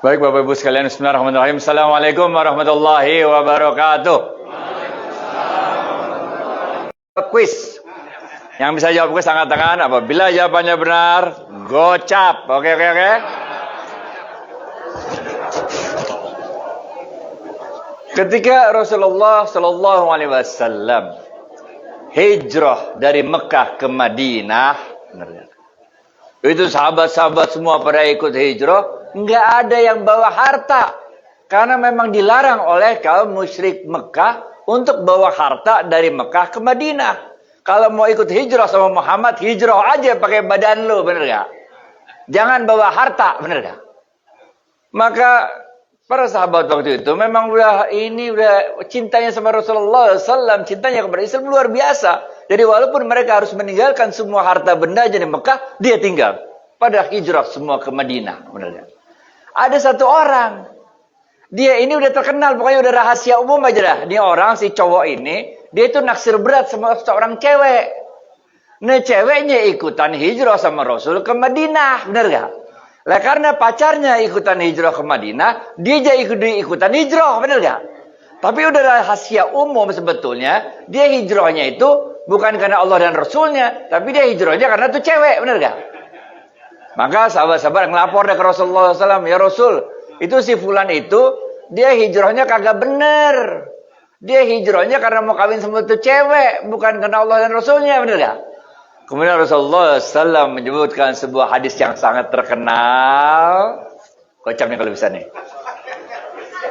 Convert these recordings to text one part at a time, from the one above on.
Baik Bapak Ibu sekalian, bismillahirrahmanirrahim. Assalamualaikum warahmatullahi wabarakatuh. Quiz. Yang bisa jawab quiz angkat tangan. Apabila jawabannya benar, gocap. Oke. Ketika Rasulullah Shallallahu Alaihi Wasallam hijrah dari Mekah ke Madinah, itu sahabat-sahabat semua pada ikut hijrah. Nggak ada yang bawa harta. Karena memang dilarang oleh kaum musyrik Mekah untuk bawa harta dari Mekah ke Madinah. Kalau mau ikut hijrah sama Muhammad, hijrah aja pakai badan lu, bener gak? Jangan bawa harta, bener gak? Maka para sahabat waktu itu memang udah cintanya sama Rasulullah SAW, cintanya kepada Islam luar biasa. Jadi walaupun mereka harus meninggalkan semua harta benda di Mekah, dia tinggal. Pada hijrah semua ke Madinah, bener gak? Ada satu orang, dia ini udah terkenal, pokoknya udah rahasia umum aja dah. Ini orang, si cowok ini, dia itu naksir berat sama seorang cewek. Nah ceweknya ikutan hijrah sama Rasul ke Madinah, bener gak? Lah karena pacarnya ikutan hijrah ke Madinah, dia jadi ikutan hijrah, bener gak? Tapi udah rahasia umum sebetulnya, dia hijrahnya itu bukan karena Allah dan Rasulnya, tapi dia hijrahnya karena tuh cewek, bener gak? Maka sahabat-sahabat ngelapor ke Rasulullah SAW, ya Rasul, itu si fulan itu, dia hijrahnya kagak bener. Dia hijrahnya karena mau kawin sama tuh cewek, bukan karena Allah dan Rasulnya, bener gak? Kemudian Rasulullah SAW menyebutkan sebuah hadis yang sangat terkenal. Kocak nih kalau bisa nih.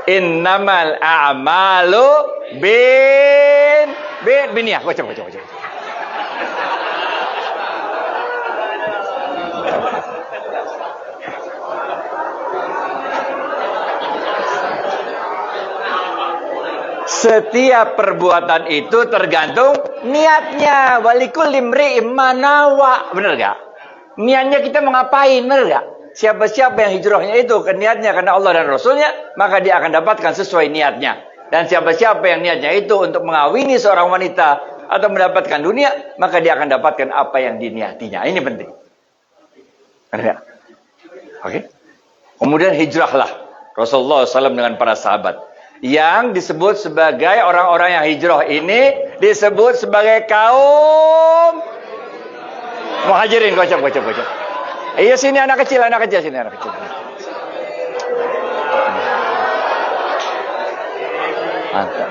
Innamal a'malu bin ya. Kocak. Setiap perbuatan itu tergantung niatnya. Walikul limri imanawa. Bener gak? Niatnya kita mau ngapain, bener gak? Siapa-siapa yang hijrahnya itu ke niatnya karena Allah dan Rasulnya, maka dia akan dapatkan sesuai niatnya. Dan siapa-siapa yang niatnya itu untuk mengawini seorang wanita atau mendapatkan dunia, maka dia akan dapatkan apa yang diniatinya. Ini penting. Bener gak? Oke. Kemudian hijrahlah Rasulullah SAW dengan para sahabat. Yang disebut sebagai orang-orang yang hijrah ini disebut sebagai kaum muhajirin. Kocok. Iya sini anak kecil sini anak kecil. Mantap.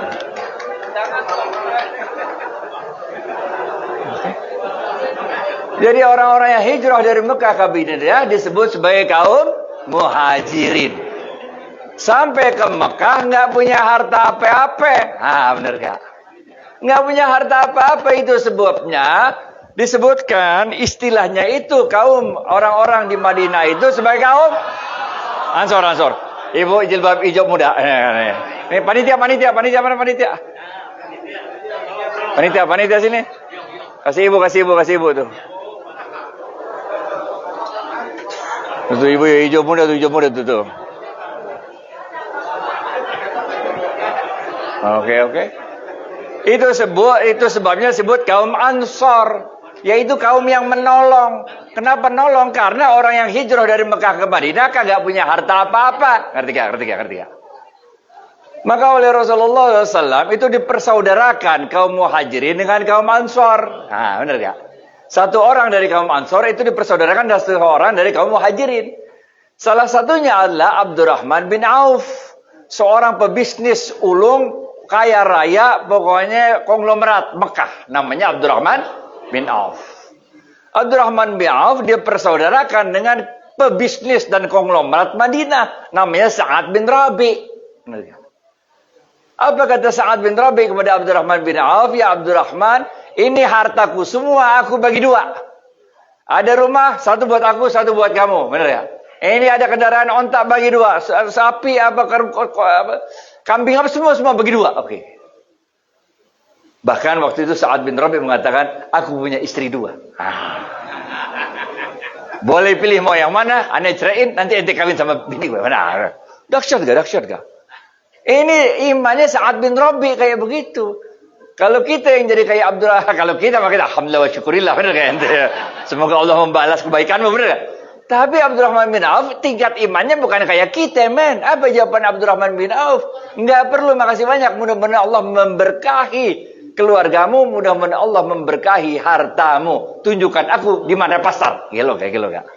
Jadi orang-orang yang hijrah dari Mekah ke Madinah disebut sebagai kaum muhajirin. Sampai ke Mekah nggak punya harta apa-apa. Bener gak? Nggak punya harta apa-apa, itu sebabnya disebutkan istilahnya itu kaum orang-orang di Madinah itu sebagai kaum Ansor. Ibu jilbab hijau muda. Ini panitia mana panitia? Panitia sini. Kasih ibu tuh. Itu ibu hijau muda tuh. Oke. Itu sebabnya disebut kaum Ansor, yaitu kaum yang menolong. Kenapa nolong? Karena orang yang hijrah dari Mekah ke Madinah kagak punya harta apa-apa. Ngerti gak? Maka oleh Rasulullah SAW itu dipersaudarakan kaum muhajirin dengan kaum Ansor. Benar gak? Satu orang dari kaum Ansor itu dipersaudarakan dengan satu orang dari kaum muhajirin. Salah satunya adalah Abdurrahman bin Auf, seorang pebisnis ulung, kaya raya, pokoknya konglomerat Mekah. Namanya Abdurrahman bin Auf. Abdurrahman bin Auf dia persaudarakan dengan pebisnis dan konglomerat Madinah. Namanya Sa'ad bin Rabi. Apa kata Sa'ad bin Rabi kepada Abdurrahman bin Auf? Ya Abdurrahman, ini hartaku semua, aku bagi dua. Ada rumah, satu buat aku, satu buat kamu. Benar ya? Ini ada kendaraan ontak, bagi dua. Sapi, kambing apa semua bagi dua. Oke. Bahkan waktu itu Sa'ad bin Rabi mengatakan, aku punya istri dua. Boleh pilih mau yang mana? Ane ceraiin, nanti ente kawin sama bini gue. Mana? Dahsyat gak? Ini imannya Sa'ad bin Rabi kayak begitu. Kalau kita yang jadi kayak Abdullah, kalau kita maka alhamdulillah wa syukurillah, benar kan? Semoga Allah membalas kebaikanmu, benar kan? Tapi Abdurrahman bin Auf tingkat imannya bukan kayak kita, men. Apa jawaban Abdurrahman bin Auf? Enggak perlu, makasih banyak. Mudah-mudahan Allah memberkahi keluargamu, mudah-mudahan Allah memberkahi hartamu. Tunjukkan aku di mana pasar. Gelo kayak gelo gak?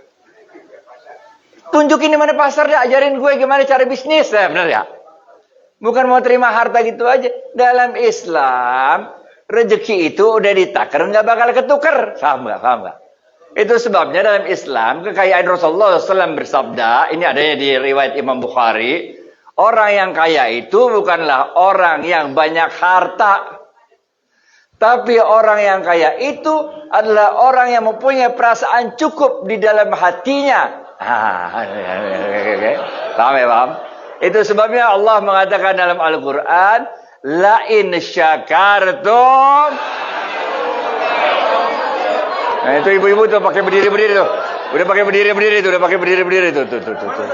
Tunjukin di mana pasar, dah. Ajarin gue gimana cara bisnis, ya, benar ya? Bukan mau terima harta gitu aja. Dalam Islam, rezeki itu udah ditakar, nggak bakal ketukar. Paham nggak? Paham nggak? Itu sebabnya dalam Islam, kekayaan Rasulullah SAW bersabda, ini adanya di riwayat Imam Bukhari, orang yang kaya itu bukanlah orang yang banyak harta. Tapi orang yang kaya itu adalah orang yang mempunyai perasaan cukup di dalam hatinya. Paham ya, paham? Itu sebabnya Allah mengatakan dalam Al-Quran, La in syakartum. Nah, itu ibu-ibu tuh pakai berdiri-berdiri tuh. Udah pakai berdiri-berdiri tuh, udah pakai berdiri-berdiri tuh.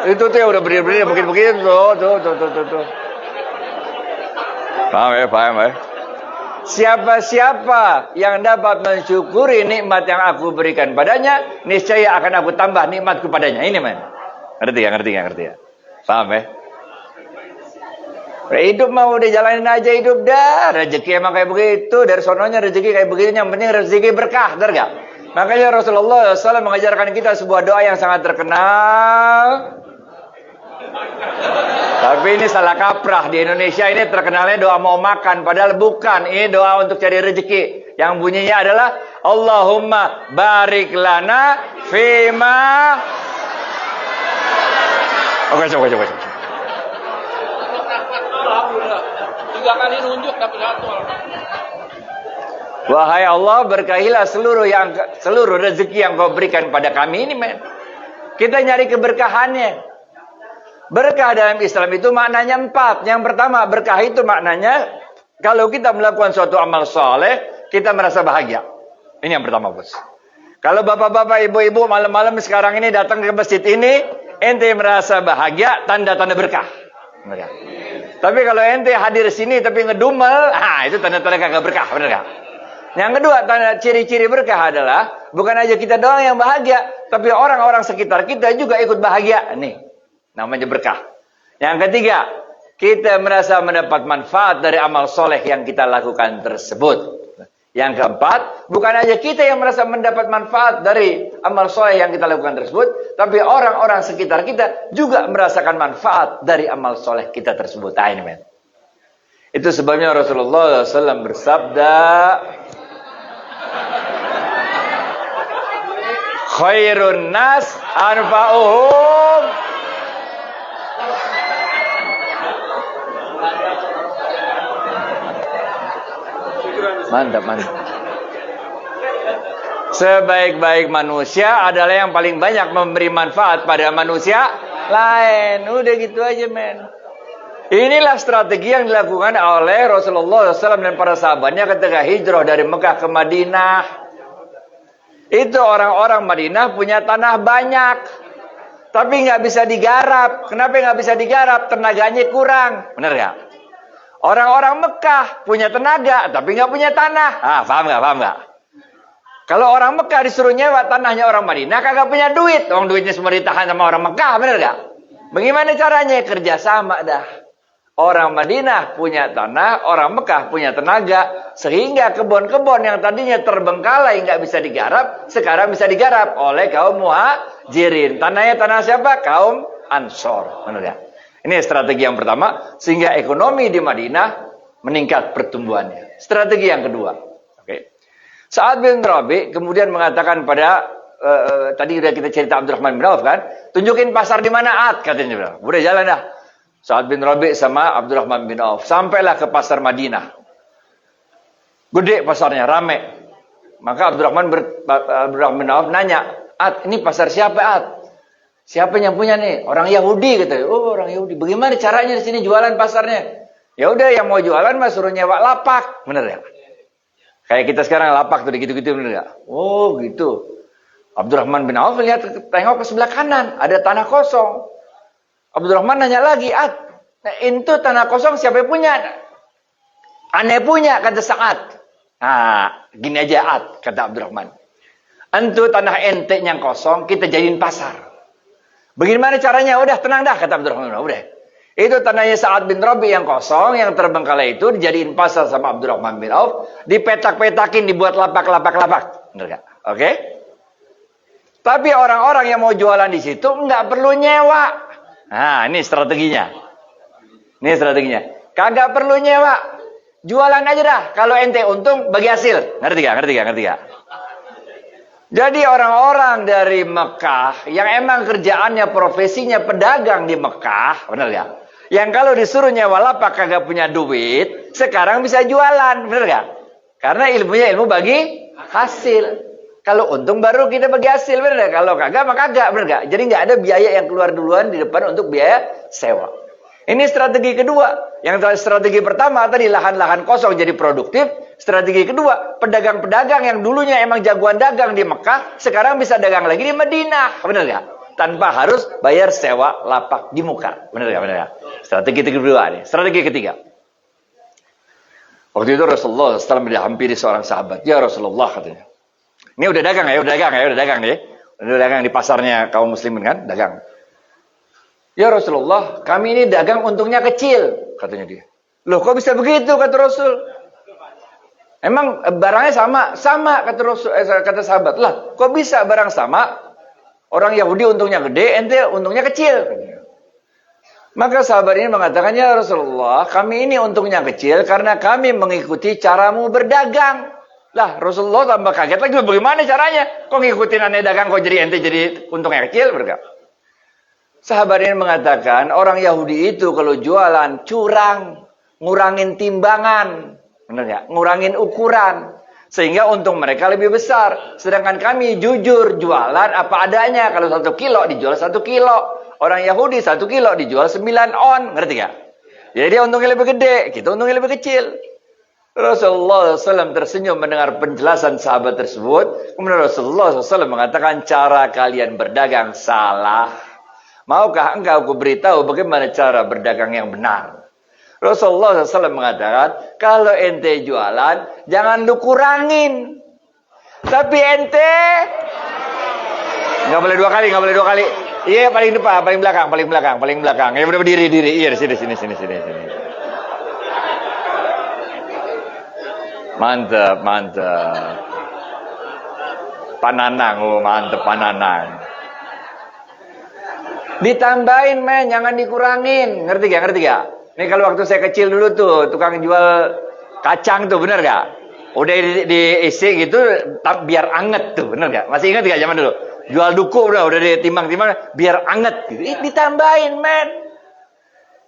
Itu tuh yang udah berdiri-berdiri begitu tuh. Paham ya, paham ya? Siapa-siapa yang dapat mensyukuri nikmat yang aku berikan padanya, niscaya akan aku tambah nikmatku padanya. Ini, man. Ngerti ya? Paham ya? Hidup mau udah jalanin aja hidup dah. Rezeki emang kayak begitu. Dari sononya rezeki kayak begitu. Yang penting rezeki berkah. Benar gak? Makanya Rasulullah SAW mengajarkan kita sebuah doa yang sangat terkenal. Tapi ini salah kaprah. Di Indonesia ini terkenalnya doa mau makan. Padahal bukan. Ini doa untuk cari rezeki. Yang bunyinya adalah Allahumma barik lana fima. Oke, coba. Alhamdulillah. 3 kali nunjuk dapat 1. Wahai Allah, berkahilah seluruh rezeki yang kau berikan pada kami ini, men. Kita nyari keberkahannya. Berkah dalam Islam itu maknanya 4. Yang pertama, berkah itu maknanya kalau kita melakukan suatu amal soleh, kita merasa bahagia. Ini yang pertama, bos. Kalau bapak-bapak, ibu-ibu malam-malam sekarang ini datang ke masjid ini, ente merasa bahagia, tanda-tanda berkah. Benar. Tapi kalau ente hadir sini tapi ngedumel, itu tanda-tanda kagak berkah, benar gak? Yang kedua, tanda ciri-ciri berkah adalah bukan aja kita doang yang bahagia, tapi orang-orang sekitar kita juga ikut bahagia. Nih, namanya berkah. Yang ketiga, kita merasa mendapat manfaat dari amal soleh yang kita lakukan tersebut. Yang keempat, bukan aja kita yang merasa mendapat manfaat dari amal soleh yang kita lakukan tersebut, tapi orang-orang sekitar kita juga merasakan manfaat dari amal soleh kita tersebut. Ini, men. Itu sebabnya Rasulullah SAW bersabda, khairun nas anfa'uhum. Mantap. Sebaik-baik manusia adalah yang paling banyak memberi manfaat pada manusia lain. Udah gitu aja, men. Inilah strategi yang dilakukan oleh Rasulullah SAW dan para sahabatnya ketika hijrah dari Mekah ke Madinah. Itu orang-orang Madinah punya tanah banyak, tapi nggak bisa digarap. Kenapa nggak bisa digarap? Tenaganya kurang. Bener nggak? Orang-orang Mekah punya tenaga, tapi nggak punya tanah. Paham nggak? Kalau orang Mekah disuruh nyewa tanahnya orang Madinah, kagak punya duit. Duitnya semua ditahan sama orang Mekah, bener nggak? Bagaimana caranya? Kerja sama dah. Orang Madinah punya tanah, orang Mekah punya tenaga, sehingga kebun-kebun yang tadinya terbengkalai nggak bisa digarap, sekarang bisa digarap oleh kaum muhajirin. Tanahnya tanah siapa? Kaum Ansor, bener nggak? Ini strategi yang pertama, sehingga ekonomi di Madinah meningkat pertumbuhannya. Strategi yang kedua, Sa'ad bin Rabi kemudian mengatakan pada tadi udah kita cerita Abdurrahman bin Auf kan, tunjukin pasar di mana Ad, katanya. Udah jalan dah. Sa'ad bin Rabi sama Abdurrahman bin Auf sampailah ke pasar Madinah. Gede pasarnya, rame. Maka Abdurrahman bin Auf nanya, Ad, ini pasar siapa, Ad? Siapa yang punya nih? Orang Yahudi, katanya. Oh, orang Yahudi. Bagaimana caranya di sini jualan pasarnya? Ya udah, yang mau jualan mah suruh nyewa lapak, bener ya? Kayak kita sekarang lapak tuh gitu-gitu, bener gak? Oh, gitu. Abdurrahman bin Auf lihat, tengok ke sebelah kanan, ada tanah kosong. Abdurrahman nanya lagi, Ad, itu tanah kosong siapa yang punya? Aneh punya, kata Sa'ad. Gini aja, Ad, kata Abdurrahman. Antu tanah ente yang kosong, kita jadiin pasar. Bagaimana caranya? Udah tenang dah, kata Abdurrahman. Udah. Itu tanahnya Sa'ad bin Rabi yang kosong, yang terbengkalai itu dijadiin pasar sama Abdurrahman bin Auf, dipetak-petakin, dibuat lapak-lapak. Benar gak? Oke? Tapi orang-orang yang mau jualan di situ nggak perlu nyewa. Nah, ini strateginya. Ini strateginya. Kagak perlu nyewa. Jualan aja dah. Kalau ente untung, bagi hasil. Ngerti gak? Ngerti gak? Ngerti gak? Jadi orang-orang dari Mekah yang emang kerjaannya profesinya pedagang di Mekah, benar ya? Yang kalau disuruh nyewa lapak kagak punya duit, sekarang bisa jualan, benar gak? Karena ilmunya ilmu bagi hasil. Kalau untung baru kita bagi hasil, benar gak? Kalau kagak maka kagak, benar gak? Jadi nggak ada biaya yang keluar duluan di depan untuk biaya sewa. Ini strategi kedua. Yang strategi pertama tadi lahan-lahan kosong jadi produktif. Strategi kedua, pedagang-pedagang yang dulunya emang jagoan dagang di Mekah, sekarang bisa dagang lagi di Madinah. Benar ya? Tanpa harus bayar sewa lapak di muka. Benar ya? Benar ya? Strategi kedua nih. Strategi ketiga. Waktu itu Rasulullah SAW dihampiri seorang sahabat. Ya Rasulullah katanya. Ini udah dagang ya? Udah dagang ya? Udah dagang ya? Udah dagang di pasarnya kaum muslimin kan? Dagang. Ya Rasulullah, kami ini dagang untungnya kecil, katanya dia. Loh, kok bisa begitu, kata Rasul? Emang barangnya sama? Sama, kata Rasul, kata sahabat. Lah, kok bisa barang sama? Orang Yahudi untungnya gede, ente untungnya kecil. Maka sahabat ini mengatakan, ya Rasulullah, kami ini untungnya kecil karena kami mengikuti caramu berdagang. Lah, Rasulullah tambah kaget lagi, bagaimana caranya? Kok ngikutin aneh dagang, kok jadi ente jadi untungnya kecil? Berkata. Sahabat ini mengatakan, orang Yahudi itu kalau jualan curang, ngurangin timbangan, benar ya? Ngurangin ukuran, sehingga untung mereka lebih besar. Sedangkan kami jujur jualan apa adanya. Kalau 1 kilo dijual 1 kilo, orang Yahudi 1 kilo dijual 9 on, ngerti gak? Jadi dia untungnya lebih gede, kita untungnya lebih kecil. Rasulullah SAW tersenyum mendengar penjelasan sahabat tersebut. Kemudian Rasulullah SAW mengatakan, cara kalian berdagang salah. Maukah engkau kuberitahu bagaimana cara berdagang yang benar? Rasulullah SAW mengatakan, kalau ente jualan, jangan lu kurangin. Tapi ente, nggak boleh 2 kali, nggak boleh 2 kali. Iya, paling depan, paling belakang. Ya udah berdiri. Iya, sini. Mantap. Pananang, mantap pananang. Ditambahin men, jangan dikurangin. Ngerti gak? Ini kalau waktu saya kecil dulu tuh, tukang jual kacang tuh, bener gak? Udah diisi gitu, biar anget tuh, bener gak? Masih ingat gak zaman dulu? Jual duku udah ditimbang-timbang, biar anget gitu. Ditambahin men.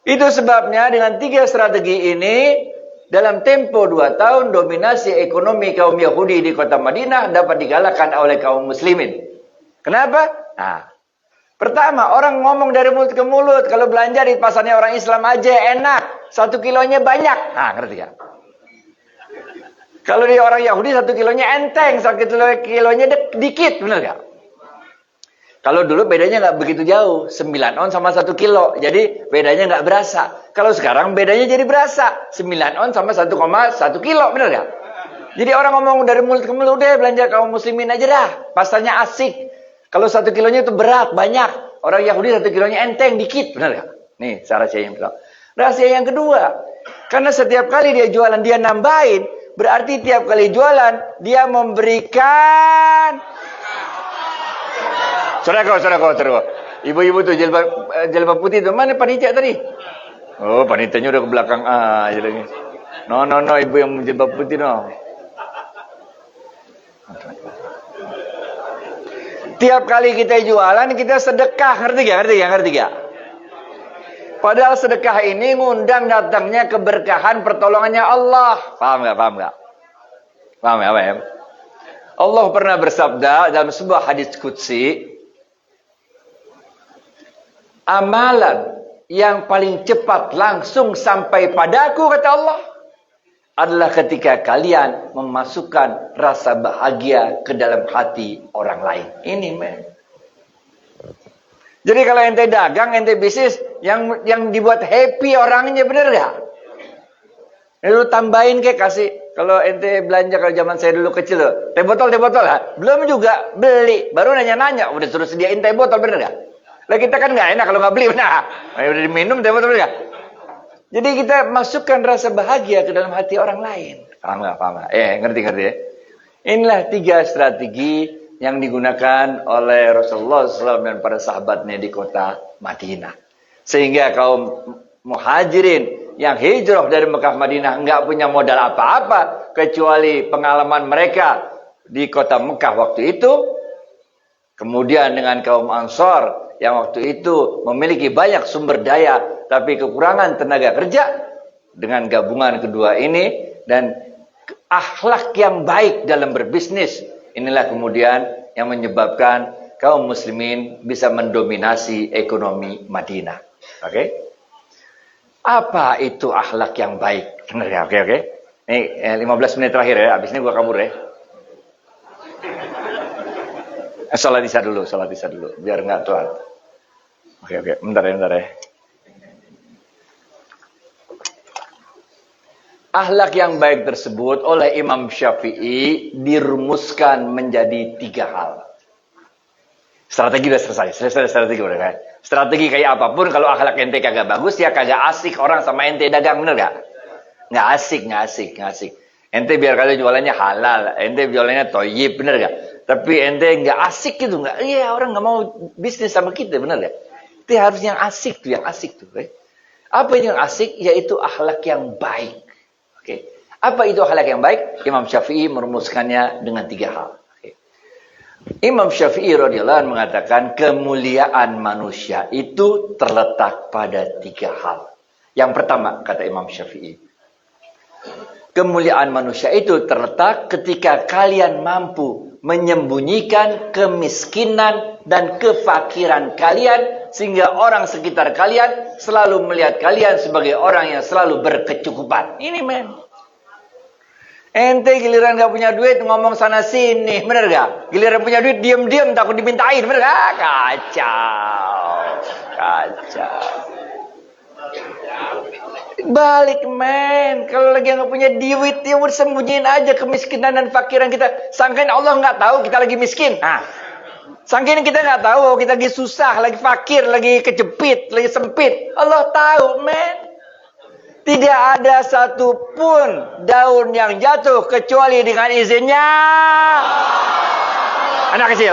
Itu sebabnya dengan 3 strategi ini, dalam tempo 2 tahun, dominasi ekonomi kaum Yahudi di kota Madinah dapat digalakkan oleh kaum muslimin. Kenapa? Nah, pertama, orang ngomong dari mulut ke mulut. Kalau belanja di pasarnya orang Islam aja enak. 1 kilonya banyak. Nah, ngerti gak? Kalau di orang Yahudi 1 kilonya enteng. 1 kilonya dikit. Bener gak? Kalau dulu bedanya nggak begitu jauh. 9 on sama 1 kilo. Jadi bedanya nggak berasa. Kalau sekarang bedanya jadi berasa. 9 on sama 1,1 kilo. Bener gak? Jadi orang ngomong dari mulut ke mulut. Udah belanja kaum muslimin aja dah. Pasarnya asik. Kalau 1 kilonya itu berat, banyak. Orang Yahudi 1 kilonya enteng, dikit. Benar gak? Nih, rahasia yang pertama. Rahasia yang kedua. Karena setiap kali dia jualan, dia nambahin. Berarti tiap kali jualan, dia memberikan. Saudara. Ibu-ibu tuh jilbab putih tuh. Mana panitia tadi? Oh, panitianya udah ke belakang aja lagi. No, ibu yang jilbab putih no. Tiap kali kita jualan, kita sedekah. Ngerti gak? Padahal sedekah ini ngundang datangnya keberkahan pertolongannya Allah. Paham gak? Paham ya? Allah pernah bersabda dalam sebuah hadis qudsi, amalan yang paling cepat langsung sampai padaku, kata Allah, adalah ketika kalian memasukkan rasa bahagia ke dalam hati orang lain. Ini men. Jadi kalau ente dagang, ente bisnis, yang dibuat happy orangnya, bener gak? Lu tambahin kayak kasih. Kalau ente belanja, kalau zaman saya dulu kecil loh, teh botol ha? Belum juga beli, baru nanya-nanya, udah suruh sediain teh botol, bener gak? Lah kita kan nggak enak kalau nggak beli. Nah, udah diminum teman-teman ya. Jadi kita masukkan rasa bahagia ke dalam hati orang lain. Paham nggak? Paham nggak? Ngerti ya. Inilah 3 strategi yang digunakan oleh Rasulullah SAW dan para sahabatnya di kota Madinah. Sehingga kaum muhajirin yang hijrah dari Mekah Madinah nggak punya modal apa-apa kecuali pengalaman mereka di kota Mekah waktu itu. Kemudian dengan kaum Ansor yang waktu itu memiliki banyak sumber daya tapi kekurangan tenaga kerja, dengan gabungan kedua ini dan akhlak yang baik dalam berbisnis, inilah kemudian yang menyebabkan kaum muslimin bisa mendominasi ekonomi Madinah. Oke? Apa itu akhlak yang baik? Benar ya? Oke. Ini 15 menit terakhir ya, habis ini gua kabur ya. Salat isya dulu, biar nggak telat. Oke, bentar ya. Akhlak yang baik tersebut oleh Imam Syafi'i dirumuskan menjadi 3 hal. Strategi udah selesai strategi udah kan. Strategi kayak apapun kalau akhlak ente kagak bagus ya kagak asik orang sama ente dagang, bener gak? Nggak asik. Ente biar kalian jualannya halal, ente jualannya toyib, bener gak? Tapi ente nggak asik gitu, nggak? Iya, orang nggak mau bisnis sama kita, bener gak? Itu harus yang asik tuh. Apa yang asik? Yaitu akhlak yang baik. Oke. Apa itu akhlak yang baik? Imam Syafi'i merumuskannya dengan 3 hal. Oke. Imam Syafi'i radhiyallahu anhu mengatakan kemuliaan manusia itu terletak pada 3 hal. Yang pertama, kata Imam Syafi'i, kemuliaan manusia itu terletak ketika kalian mampu menyembunyikan kemiskinan dan kefakiran kalian sehingga orang sekitar kalian selalu melihat kalian sebagai orang yang selalu berkecukupan. Ini men. Ente giliran gak punya duit ngomong sana sini, bener gak? Giliran punya duit diam-diam takut dimintain, bener gak? Kacau. Balik men, kalau lagi nggak punya duit ya udah sembunyiin aja kemiskinan dan fakiran kita. Sangkain Allah nggak tahu kita lagi miskin. Sangkain kita nggak tahu kita lagi susah, lagi fakir, lagi kejepit, lagi sempit. Allah tahu men. Tidak ada satupun daun yang jatuh kecuali dengan izinnya. Anak kecil.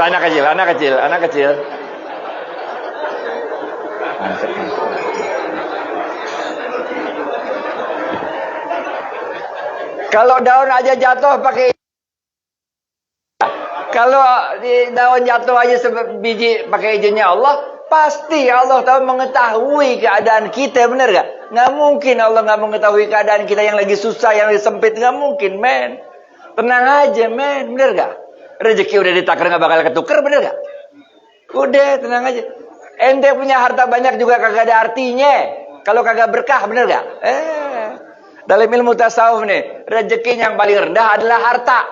Kalau daun aja jatuh pakai, kalau daun jatuh aja sebiji pakai izinnya Allah, pasti Allah tahu mengetahui keadaan kita, benar gak? Nggak mungkin Allah nggak mengetahui keadaan kita yang lagi susah, yang lagi sempit, nggak mungkin, men. Tenang aja, men, benar gak? Rezeki udah ditakar nggak bakal ketuker, benar gak? Udah, tenang aja. Ente punya harta banyak juga kagak ada artinya kalau kagak berkah, benar gak? Dalam ilmu tasawuf nih, rezeki yang paling rendah adalah harta.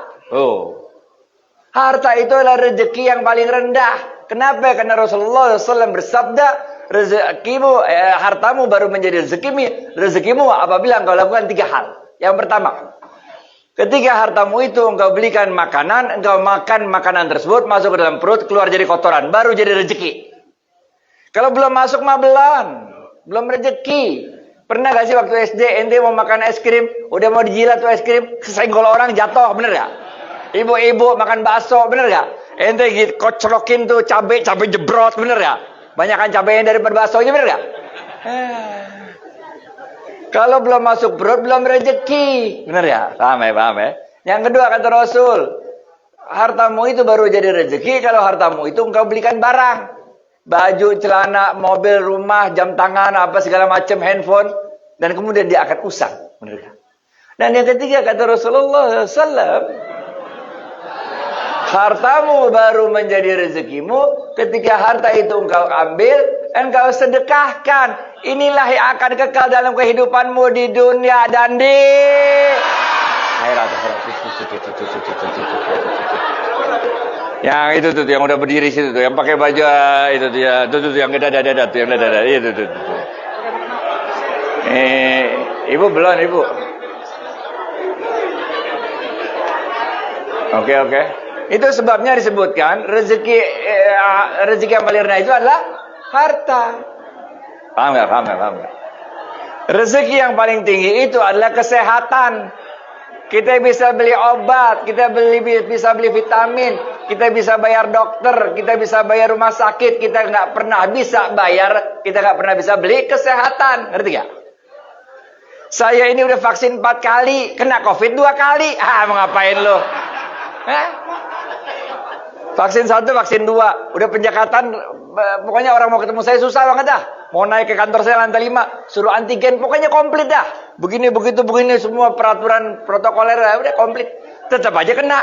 Harta itu adalah rezeki yang paling rendah. Kenapa? Karena Rasulullah SAW bersabda, hartamu baru menjadi rezekimu apabila engkau lakukan 3 hal. Yang pertama, ketika hartamu itu engkau belikan makanan, engkau makan makanan tersebut, masuk ke dalam perut, keluar jadi kotoran, baru jadi rezeki. Kalau belum masuk mah belum rezeki. Pernah gak sih waktu SD ente mau makan es krim, udah mau dijilat tuh es krim, kesenggol orang jatuh, bener gak? Ibu-ibu makan bakso, bener gak? Ente gitu kocrokin tuh cabai jebrot, bener gak? Banyakan cabainya daripada baksonya, bener gak? Kalau belum masuk perut, belum rezeki, bener ya? Paham ya? Yang kedua kata Rasul, hartamu itu baru jadi rezeki kalau hartamu itu engkau belikan barang. Baju, celana, mobil, rumah, jam tangan, apa segala macam, handphone, dan kemudian dia akan usang, benar kan? Dan yang ketiga kata Rasulullah SAW, hartamu baru menjadi rezekimu ketika harta itu engkau ambil, engkau sedekahkan. Inilah yang akan kekal dalam kehidupanmu di dunia dan di akhirat. Yang itu tuh yang udah berdiri situ tuh, yang pakai baju itu tuh ya, tuh yang dada tuh, yang dada itu tuh. Ibu belum, Ibu. Oke. Itu sebabnya disebutkan rezeki yang paling rendah itu adalah Harta. Paham nggak? Rezeki yang paling tinggi itu adalah kesehatan. Kita bisa beli obat, bisa beli vitamin, kita bisa bayar dokter, kita bisa bayar rumah sakit, kita nggak pernah bisa beli kesehatan. Ngerti gak? Saya ini udah vaksin 4 kali, kena COVID 2 kali. Mau ngapain lo? Vaksin 1, vaksin 2. Udah penjakatan, pokoknya orang mau ketemu saya susah banget dah. Mau naik ke kantor saya lantai 5, suruh antigen, pokoknya komplit dah. Begini, semua peraturan protokoler, udah komplit. Tetap aja kena.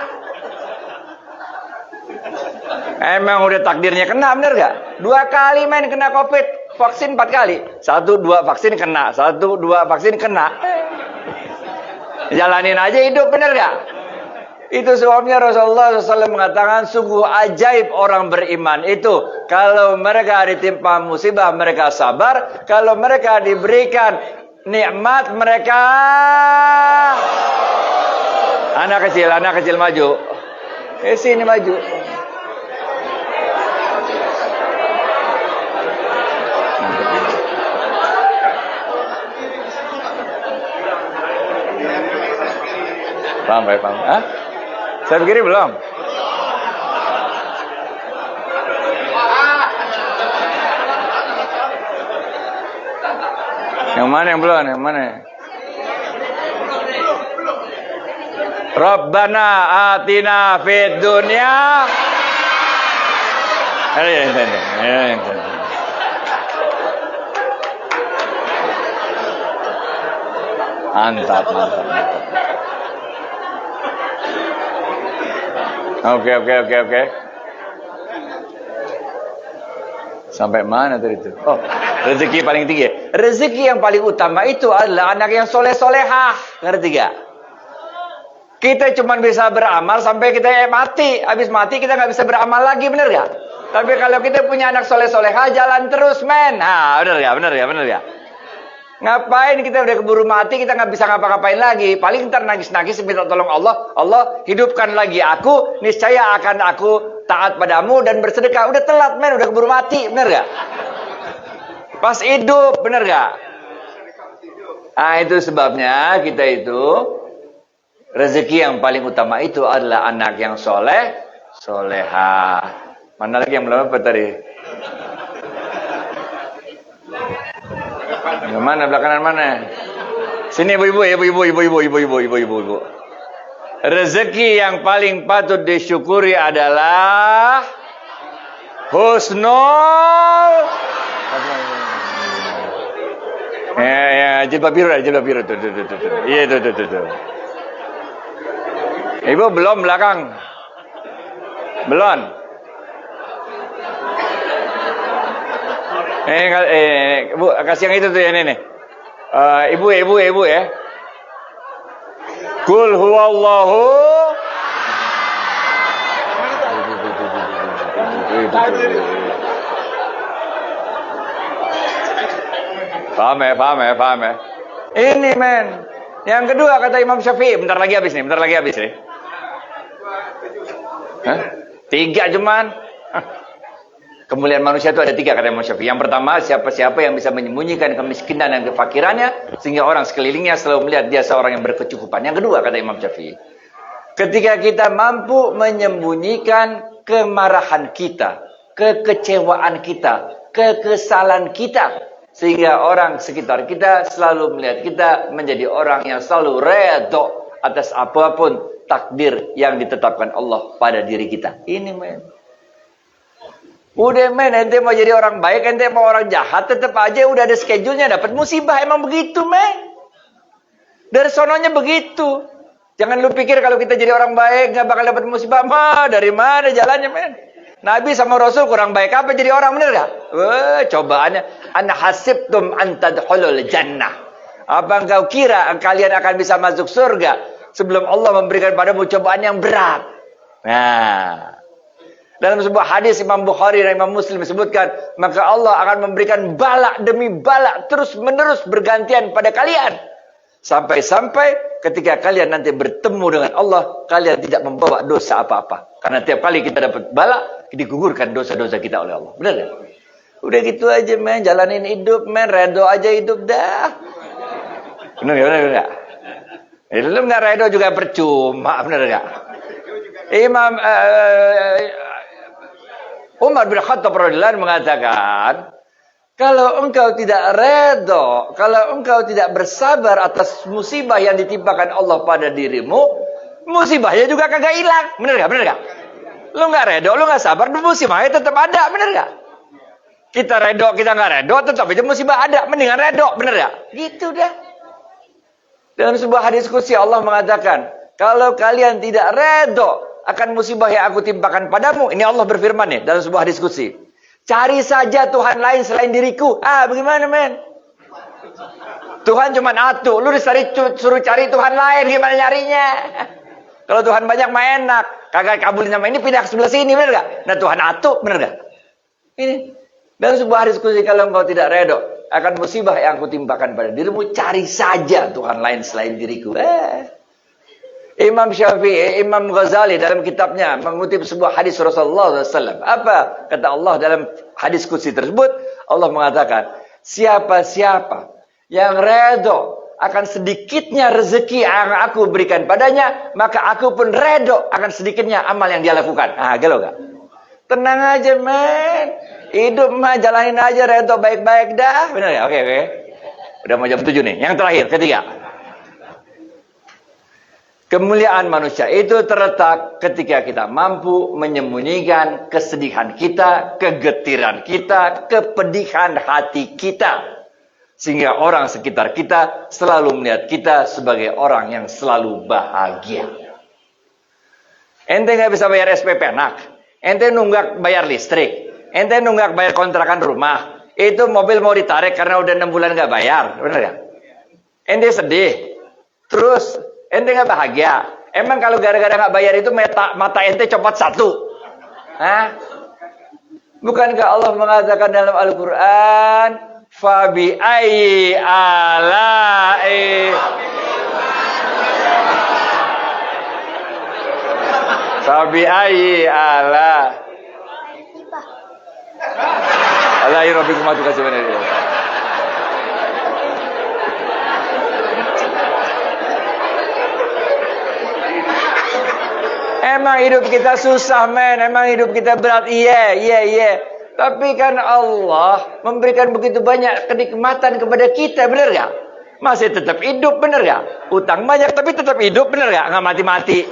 Emang udah takdirnya kena, bener gak? 2 kali main kena COVID, vaksin 4 kali. 1, 2 vaksin kena, 1, 2 vaksin kena. Jalanin aja hidup, bener gak? Itu sebabnya Rasulullah SAW mengatakan sungguh ajaib orang beriman itu. Kalau mereka ditimpa musibah mereka sabar. Kalau mereka diberikan nikmat mereka. Anak kecil maju. Sini maju. Paham? Hah? Saya begini belum? Yang mana yang belum? Yang mana? Rabbana atina fid dunya. Mantap. Oke. Sampai mana tadi itu? Oh, rezeki paling tinggi. Rezeki yang paling utama itu adalah anak yang soleh-solehah. Ngerti gak? Kita cuma bisa beramal sampai kita mati. Habis mati kita nggak bisa beramal lagi, bener gak? Tapi kalau kita punya anak soleh-solehah, jalan terus, men. Bener gak? Ngapain kita udah keburu mati, kita nggak bisa ngapa-ngapain lagi. Paling ntar nangis-nangis minta tolong Allah. Allah hidupkan lagi aku, niscaya akan aku taat padamu dan bersedekah. Udah telat men, udah keburu mati, bener gak? Pas hidup, bener gak? Itu sebabnya kita itu rezeki yang paling utama itu adalah anak yang solehah. Mana lagi yang belum apa tadi? Mana belakangan mana? Sini ibu-ibu. Rezeki yang paling patut disyukuri adalah husnul. Jilbab biru tuh. Iya tuh. Ibu belum belakang. Belum. Bu, kasih yang itu tuh yang ini. Ibu ya. Qul huwallahu. Paham ya. Ini men. Yang kedua kata Imam Syafi'i, bentar lagi habis nih. Hah? 3 cuman. Kemuliaan manusia itu ada 3 kata Imam Syafi'i. Yang pertama, siapa-siapa yang bisa menyembunyikan kemiskinan dan kefakirannya sehingga orang sekelilingnya selalu melihat dia seorang yang berkecukupan. Yang kedua kata Imam Syafi'i, ketika kita mampu menyembunyikan kemarahan kita, kekecewaan kita, kekesalan kita, sehingga orang sekitar kita selalu melihat kita menjadi orang yang selalu redha atas apapun takdir yang ditetapkan Allah pada diri kita. Ini men. Udah men, ente mau jadi orang baik, ente mau orang jahat, tetap aja udah ada schedule-nya dapat musibah. Emang begitu men. Dari sononya begitu. Jangan lu pikir kalau kita jadi orang baik nggak bakal dapat musibah. Dari mana jalannya men? Nabi sama Rasul kurang baik apa jadi orang, bener gak? Cobaannya. An hasibtum an tadkhulul jannah. Apa engkau kira kalian akan bisa masuk surga sebelum Allah memberikan padamu cobaan yang berat? Nah, dalam sebuah hadis Imam Bukhari dan Imam Muslim disebutkan, maka Allah akan memberikan bala demi bala terus-menerus bergantian pada kalian. Sampai-sampai ketika kalian nanti bertemu dengan Allah, kalian tidak membawa dosa apa-apa. Karena tiap kali kita dapat bala, digugurkan dosa-dosa kita oleh Allah. Benar kan? Udah gitu aja men, jalanin hidup men, redo aja hidup dah. Bener gak? Lu nggak redo juga percuma, bener gak? Imam Umar bin Khattab radhiyallahu anhu mengatakan, kalau engkau tidak redo, kalau engkau tidak bersabar atas musibah yang ditimpakan Allah pada dirimu, musibahnya juga kagak hilang, bener gak? Lu nggak redo, lu nggak sabar, musibahnya tetap ada, bener gak? Kita redo, kita nggak redo, tetap aja musibah ada. Mendingan redo, bener ya? Gitu dah. Dalam sebuah hadis qudsi Allah mengatakan, kalau kalian tidak redo akan musibah yang aku timpakan padamu, ini Allah berfirman nih dalam sebuah hadis qudsi. Cari saja Tuhan lain selain diriku. Bagaimana men? Tuhan cuma satu, lu suruh cari Tuhan lain, gimana nyarinya? Kalau Tuhan banyak mah enak, kagak kabulin sama ini pindah ke sebelah sini, bener gak? Nah Tuhan satu, bener gak? Ini. Dan sebuah hadis qudsi, kalau engkau tidak redo akan musibah yang aku timpakan pada dirimu, cari saja Tuhan lain selain diriku. Imam Syafi'i, Imam Ghazali dalam kitabnya mengutip sebuah hadis Rasulullah SAW. Apa kata Allah dalam hadis qudsi tersebut? Allah mengatakan, siapa-siapa yang redo akan sedikitnya rezeki yang aku berikan padanya, maka aku pun redo akan sedikitnya amal yang dia lakukan. Gelo gak? Tenang aja men. Hidup mah jalanin aja, redo baik-baik dah. Benar ya? Oke. Udah mau jam 7 nih. Yang terakhir, ketiga. Kemuliaan manusia itu terletak ketika kita mampu menyembunyikan kesedihan kita, kegetiran kita, kepedihan hati kita. Sehingga orang sekitar kita selalu melihat kita sebagai orang yang selalu bahagia. Ente nggak bisa bayar SPP anak. Ente nunggak bayar listrik. Ente nunggak bayar kontrakan rumah. Itu mobil mau ditarik karena udah 6 bulan nggak bayar. Bener gak? Ente sedih. Terus ente nggak bahagia. Emang kalau gara-gara nggak bayar itu mata ente copot satu? Bukankah Allah mengatakan dalam Al-Quran, Fabi ayyi ala'i Fabi ayyi ala Allahi rabbikum atu kasih benar. Emang hidup kita susah men, emang hidup kita berat, iya. Tapi kan Allah memberikan begitu banyak kenikmatan kepada kita, benar gak? Masih tetap hidup, benar gak? Utang banyak tapi tetap hidup, benar gak? Nggak mati-mati.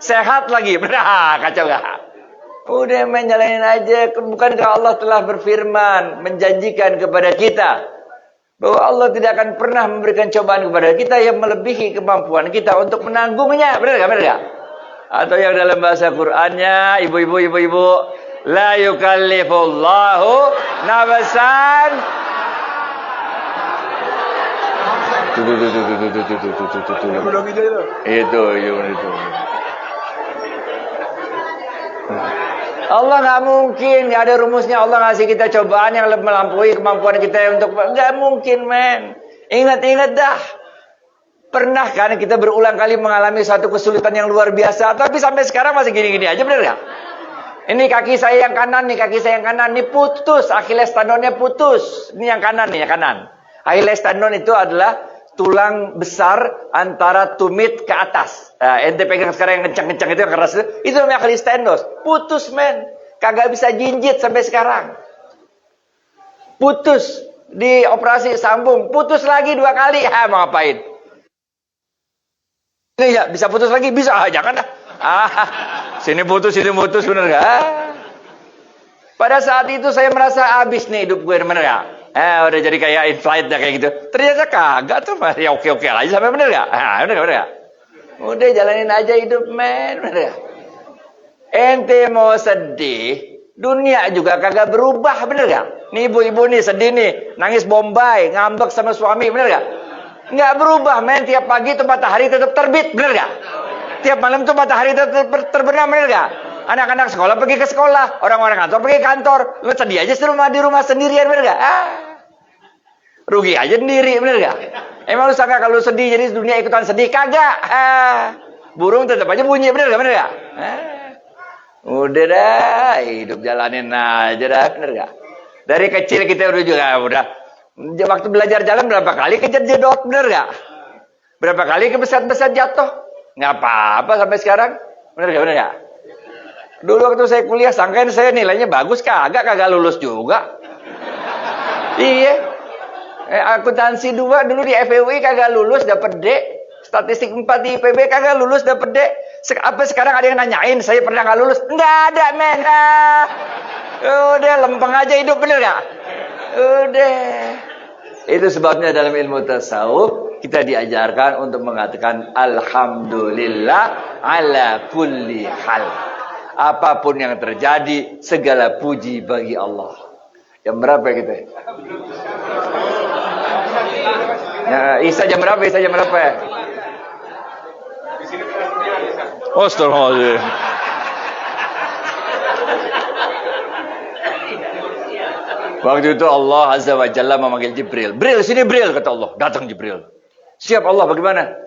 Sehat lagi, benar? Kacau gak? Udah menjalanin aja. Bukankah Allah telah berfirman, menjanjikan kepada kita bahwa Allah tidak akan pernah memberikan cobaan kepada kita yang melebihi kemampuan kita untuk menanggungnya, benar gak? Atau yang dalam bahasa Qur'annya, ibu-ibu, la yukallifullahu nafsan. Itu. Allah nggak mungkin, nggak ada rumusnya Allah ngasih kita cobaan yang melampaui kemampuan kita untuk, nggak mungkin men. Ingat dah. Pernah kan kita berulang kali mengalami satu kesulitan yang luar biasa, tapi sampai sekarang masih gini-gini aja, bener gak? Ini kaki saya yang kanan, ini putus, Achilles tendonnya putus. Ini yang kanan nih, yang kanan. Achilles tendon itu adalah tulang besar antara tumit ke atas. Ente pegang sekarang yang kencang-kencang itu yang keras itu namanya Achilles tendon. Putus men, kagak bisa jinjit sampai sekarang. Putus, dioperasi sambung, putus lagi 2 kali. Mau ngapain? Ya, bisa putus lagi, bisa. Jangan dah. Sini putus, bener gak? Pada saat itu saya merasa habis nih hidup gue, bener gak? Udah jadi kayak in-flight dah kayak gitu. Ternyata kagak tuh, ya oke-oke aja sampai, bener gak? Bener gak? Udah jalanin aja hidup men, bener gak? Ente mau sedih, dunia juga kagak berubah, bener gak? Nih ibu-ibu nih sedih nih, nangis bombay, ngambek sama suami, bener gak? Nggak berubah men, tiap pagi tuh matahari tetap terbit, bener gak? Tiap malam tuh matahari tetap terbenam, bener gak? Anak-anak sekolah pergi ke sekolah, orang-orang kantor pergi ke kantor. Lu sedih aja di rumah sendirian, bener gak? Rugi aja sendiri, bener gak? Emang lu sangka kalau sedih jadi dunia ikutan sedih? Kagak. Burung tetap aja bunyi, bener gak? Udah dah, hidup jalanin aja dah, bener gak? Dari kecil kita udah waktu belajar jalan berapa kali kejedot, bener gak? Berapa kali kebesar-besar jatuh? Nggak apa-apa sampai sekarang. Bener gak? Bener gak? Dulu waktu saya kuliah, sangkain saya nilainya bagus, kagak lulus juga. Iya. Akuntansi 2 dulu di FEUI kagak lulus, dapat D. Statistik 4 di IPB kagak lulus, dapat D. Apa sekarang ada yang nanyain saya pernah nggak lulus? Nggak ada, men. Udah lempeng aja hidup, bener gak? Udah. Itu sebabnya dalam ilmu tasawuf kita diajarkan untuk mengatakan alhamdulillah ala kulli hal. Apapun yang terjadi, segala puji bagi Allah. Jam berapa kita? Ya, Isa jam berapa? Astagfirullahaladzim. Waktu itu Allah Azza wa Jalla memanggil Jibril. Bril, sini Bril, kata Allah. Datang Jibril. Siap Allah, bagaimana?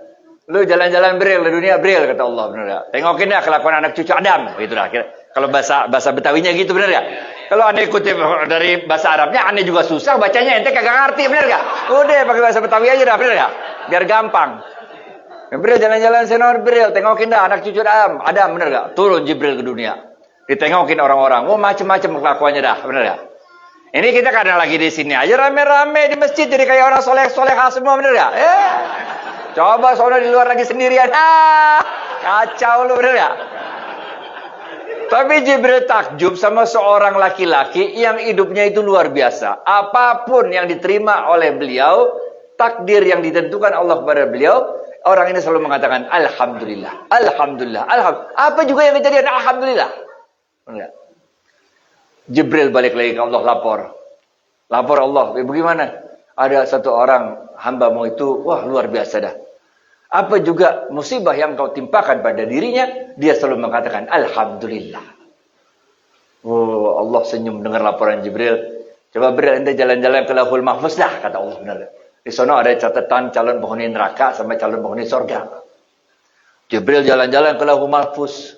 Lu jalan-jalan Bril di dunia, Bril, kata Allah. Bener gak? Tengokin ya kelakuan anak cucu Adam. Gitu lah. Kalau bahasa Betawinya gitu, bener gak? Kalau aneh kutip dari bahasa Arabnya, aneh juga susah bacanya, ente kagak ngerti, bener gak? Udah pakai bahasa Betawi aja dah, bener gak? Biar gampang. Bril jalan-jalan senor Bril, tengokin dah anak cucu Adam, bener gak? Turun Jibril ke dunia, ditengokin orang-orang, macem-macem kelakuannya dah, bener gak? Ini kita kadang lagi di sini aja rame-rame di masjid, jadi kayak orang soleh-solehah semua, bener gak? Coba soalnya di luar lagi sendirian, kacau lu, bener gak? Tapi Jibril takjub sama seorang laki-laki yang hidupnya itu luar biasa. Apapun yang diterima oleh beliau, takdir yang ditentukan Allah kepada beliau, orang ini selalu mengatakan alhamdulillah, alhamdulillah, alhamdulillah. Apa juga yang kejadian, alhamdulillah. Enggak. Jibril balik lagi ke Allah, lapor Allah, bagaimana? Ada satu orang hambamu itu, wah luar biasa dah. Apa juga musibah yang kau timpakan pada dirinya, dia selalu mengatakan alhamdulillah. Oh, Allah senyum dengar laporan Jibril. Coba Jibril, ente jalan-jalan ke Lauhul Mahfuz dah, kata Allah, benar. Di sana ada catatan calon penghuni neraka sama calon penghuni surga. Jibril jalan-jalan ke Lauhul Mahfuz.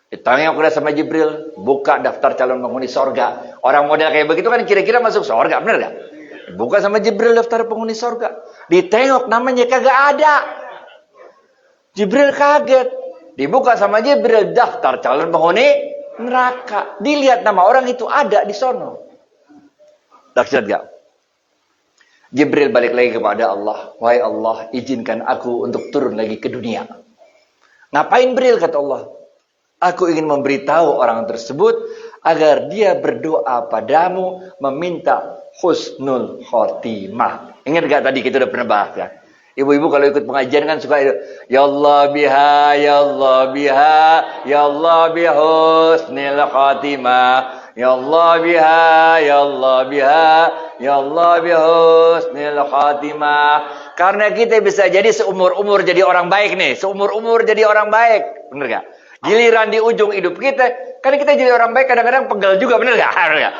Ditanya kepada sama Jibril, buka daftar calon penghuni surga. Orang model kayak begitu kan kira-kira masuk surga, benar gak? Buka sama Jibril daftar penghuni surga. Ditengok namanya kagak ada. Jibril kaget. Dibuka sama Jibril daftar calon penghuni neraka. Dilihat nama orang itu ada di sono. Dahsyat gak? Jibril balik lagi kepada Allah. Wahai Allah, izinkan aku untuk turun lagi ke dunia. Ngapain Jibril, kata Allah? Aku ingin memberitahu orang tersebut agar dia berdoa padamu meminta husnul khotimah. Ingat gak tadi kita udah pernah bahas ya? Ibu-ibu kalau ikut pengajian kan suka itu, ya Allah biha, ya Allah biha, ya Allah biha husnul khotimah, ya Allah biha, ya Allah biha, ya Allah biha husnul khotimah. Karena kita bisa jadi seumur-umur jadi orang baik nih, seumur-umur jadi orang baik, bener gak? Giliran di ujung hidup kita, kan kita jadi orang baik kadang-kadang pegel juga, bener gak? Bener gak?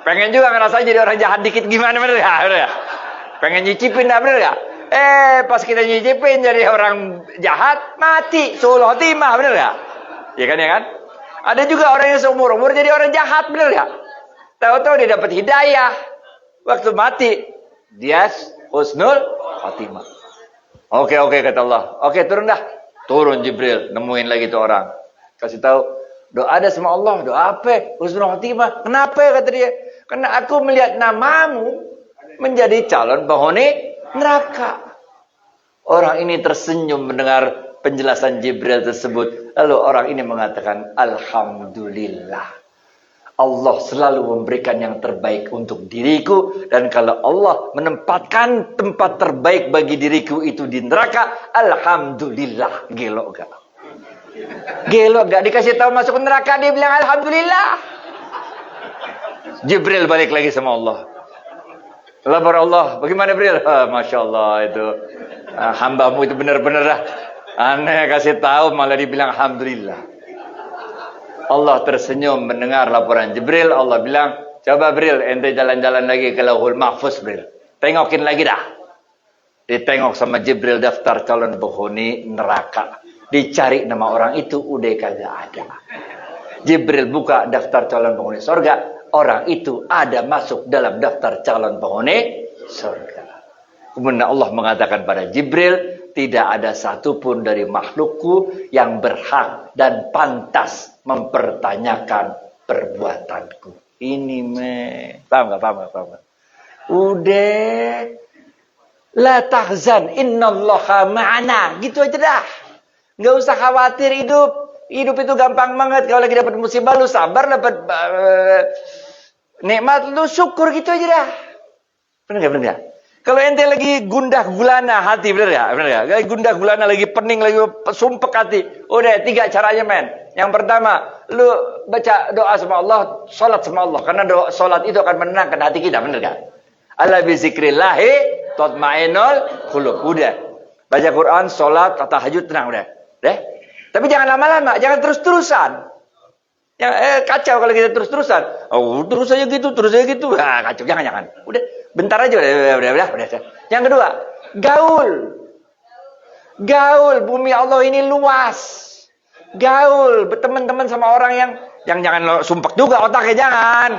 Pengen juga ngerasain jadi orang jahat dikit gimana, bener gak? Bener gak? Pengen nyicipin dah, bener gak? Pas kita nyicipin jadi orang jahat, mati. Suul khotimah, bener gak? Ya kan? Ada juga orang yang seumur-umur jadi orang jahat, bener gak? Tahu-tahu dia dapat hidayah. Waktu mati, dia husnul khotimah. Oke, kata Allah. Oke, turun dah. Turun Jibril, nemuin lagi tuh orang. Kasih tahu, doa ada sama Allah. Doa apa? Husnul khotimah. Kenapa, kata dia? Karena aku melihat namamu menjadi calon penghuni neraka. Orang ini tersenyum mendengar penjelasan Jibril tersebut. Lalu orang ini mengatakan, alhamdulillah. Allah selalu memberikan yang terbaik untuk diriku. Dan kalau Allah menempatkan tempat terbaik bagi diriku itu di neraka, alhamdulillah. Gelok gak? Gelok gak? Dikasih tahu masuk neraka, dia bilang alhamdulillah. Jibril balik lagi sama Allah. Lapor Allah, bagaimana Jibril? Masya Allah itu hambamu itu benar-benar dah. Aneh kasih tahu malah dibilang alhamdulillah. Allah tersenyum mendengar laporan Jibril. Allah bilang, coba Jibril, ente jalan-jalan lagi ke Lauhul Mahfuz Jibril. Tengokin lagi dah. Ditengok sama Jibril daftar calon penghuni neraka. Dicari nama orang itu, udah kagak ada. Jibril buka daftar calon penghuni surga. orang itu ada masuk dalam daftar calon penghuni surga. Kemudian Allah mengatakan pada Jibril, tidak ada satupun dari makhlukku yang berhak dan pantas mempertanyakan perbuatanku. Ini paham nggak? Udah, la tahzan, innallaha ma'ana, gitu aja dah. Nggak usah khawatir hidup. Hidup itu gampang banget. Kalau lagi dapat musibah, lu sabar, dapat nikmat, lu syukur, gitu aja dah. Bener nggak? Kalau ente lagi gundah gulana hati, bener gak? Lagi gundah gulana, lagi pening, lagi sumpek hati. Udah, 3 caranya, men. Yang pertama, lu baca doa sama Allah, sholat sama Allah. Karena doa sholat itu akan menenangkan hati kita, bener gak? Ala bizikrillahi tatma'innul qulub. Udah. Baca Quran, sholat, tahajud, tenang, udah. Tapi jangan lama-lama, jangan terus-terusan. Yang kacau kalau kita terus-terusan. Oh, terus aja gitu. Kacau, jangan. Udah, bentar aja, udah. Yang kedua, gaul. Bumi Allah ini luas. Gaul, berteman-teman sama orang yang jangan lo sumpek juga otaknya, jangan.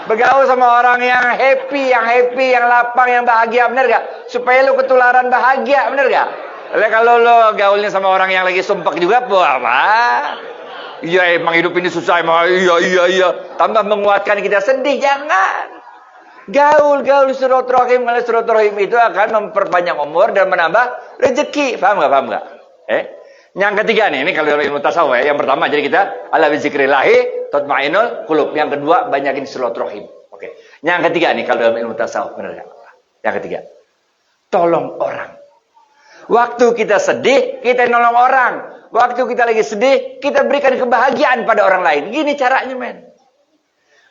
Bergaul sama orang yang happy, yang lapang, yang bahagia, bener gak? Supaya lo ketularan bahagia, bener gak? Kalau lo gaulnya sama orang yang lagi sumpek juga, apa? Iya, emang hidup ini susah, emang iya. Tambah menguatkan kita sedih, jangan. Gaul silaturahim itu akan memperpanjang umur dan menambah rezeki. Paham nggak? Yang ketiga nih, ini kalau dalam ilmu tasawuf ya. Yang pertama, jadi kita ala bizikrillahi tatma'innul qulub. Yang kedua, banyakin silaturahim. Oke. Yang ketiga nih kalau dalam ilmu tasawuf, benar nggak? Yang ketiga, tolong orang. Waktu kita sedih, kita nolong orang. Waktu kita lagi sedih, kita berikan kebahagiaan pada orang lain. Gini caranya, men.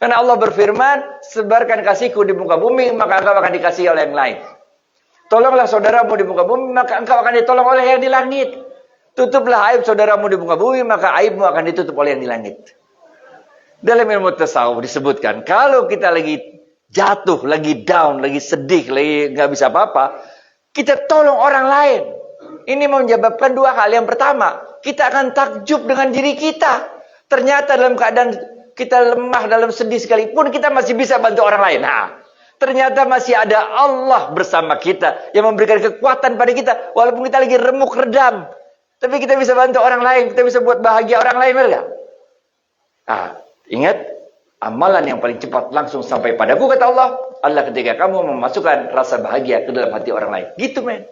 Karena Allah berfirman, sebarkan kasihku di muka bumi, maka engkau akan dikasihi oleh yang lain. Tolonglah saudaramu di muka bumi, maka engkau akan ditolong oleh yang di langit. Tutuplah aib saudaramu di muka bumi, maka aibmu akan ditutup oleh yang di langit. Dalam ilmu tasawuf disebutkan, kalau kita lagi jatuh, lagi down, lagi sedih, lagi nggak bisa apa-apa, kita tolong orang lain. Ini menyebabkan 2 hal. Yang pertama, kita akan takjub dengan diri kita. Ternyata dalam keadaan kita lemah, dalam sedih sekalipun, kita masih bisa bantu orang lain. Nah, ternyata masih ada Allah bersama kita yang memberikan kekuatan pada kita. Walaupun kita lagi remuk redam, tapi kita bisa bantu orang lain. Kita bisa buat bahagia orang lain, benar gak? Nah, ingat, amalan yang paling cepat langsung sampai padaku, kata Allah, adalah ketika kamu memasukkan rasa bahagia ke dalam hati orang lain. Gitu, men.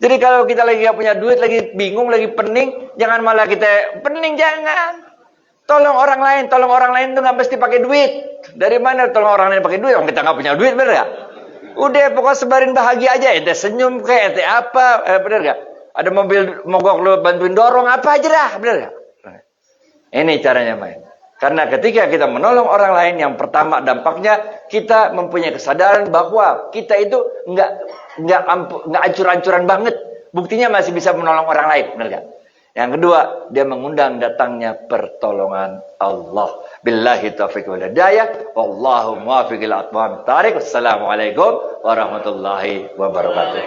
Jadi kalau kita lagi gak punya duit, lagi bingung, lagi pening, jangan malah kita pening, jangan. Tolong orang lain itu gak mesti pakai duit. Dari mana tolong orang lain pakai duit? Orang kita gak punya duit, bener gak? Udah, pokoknya sebarin bahagia aja. Ente senyum kayak ente apa, bener gak? Ada mobil mogok lu bantuin dorong, apa aja dah, bener gak? Ini caranya, main. Karena ketika kita menolong orang lain, yang pertama dampaknya kita mempunyai kesadaran bahwa kita itu nggak ancur-ancuran banget. Buktinya masih bisa menolong orang lain, benar gak? Yang kedua, dia mengundang datangnya pertolongan Allah. Billahi taufiq wal hidayah. Wallahu muwaffiq ila aqwamit thariq. Wassalamualaikum warahmatullahi wabarakatuh.